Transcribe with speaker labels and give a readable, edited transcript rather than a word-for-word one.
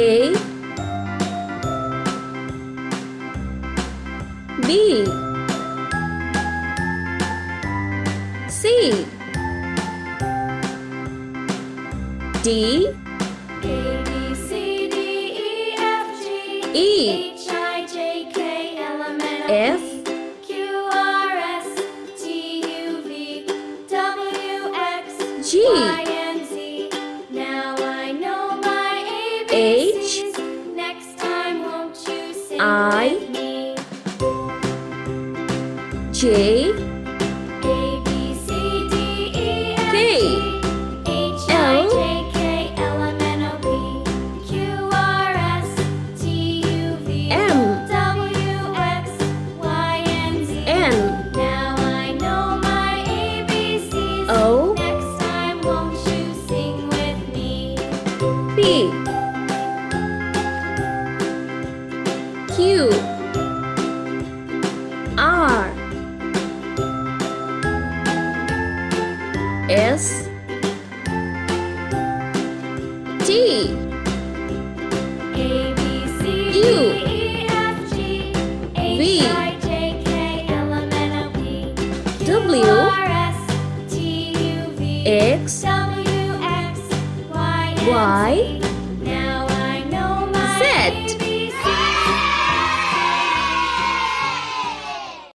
Speaker 1: A, B, C, D,
Speaker 2: A, B, C, D, E, F, G,
Speaker 1: E,
Speaker 2: H, I, J, K, L, M, N, O,
Speaker 1: F,
Speaker 2: P, Q, R, S, T, U, V, W, X,
Speaker 1: G,
Speaker 2: Y, and Z. Now I know my ABCs. Next time, won't you sing
Speaker 1: I,
Speaker 2: with me?
Speaker 1: J,
Speaker 2: A, B, C, D, E, F,
Speaker 1: K,
Speaker 2: G, H, I, J, K, L, M, N, O, P, Q, R, S, T, U, V,
Speaker 1: M,
Speaker 2: W, X, Y, and Z.
Speaker 1: N,
Speaker 2: Now I know my ABCs.
Speaker 1: O,
Speaker 2: Next time, won't you sing with me?
Speaker 1: P, Q, R, S, T,
Speaker 2: A, B, C,
Speaker 1: U,
Speaker 2: D, E, F, G,
Speaker 1: V,
Speaker 2: H, I, J, K, L, M, N, O, P,
Speaker 1: W,
Speaker 2: Q, R, S, T, U, V,
Speaker 1: X,
Speaker 2: W, X, Y, and
Speaker 1: Y,
Speaker 2: Z.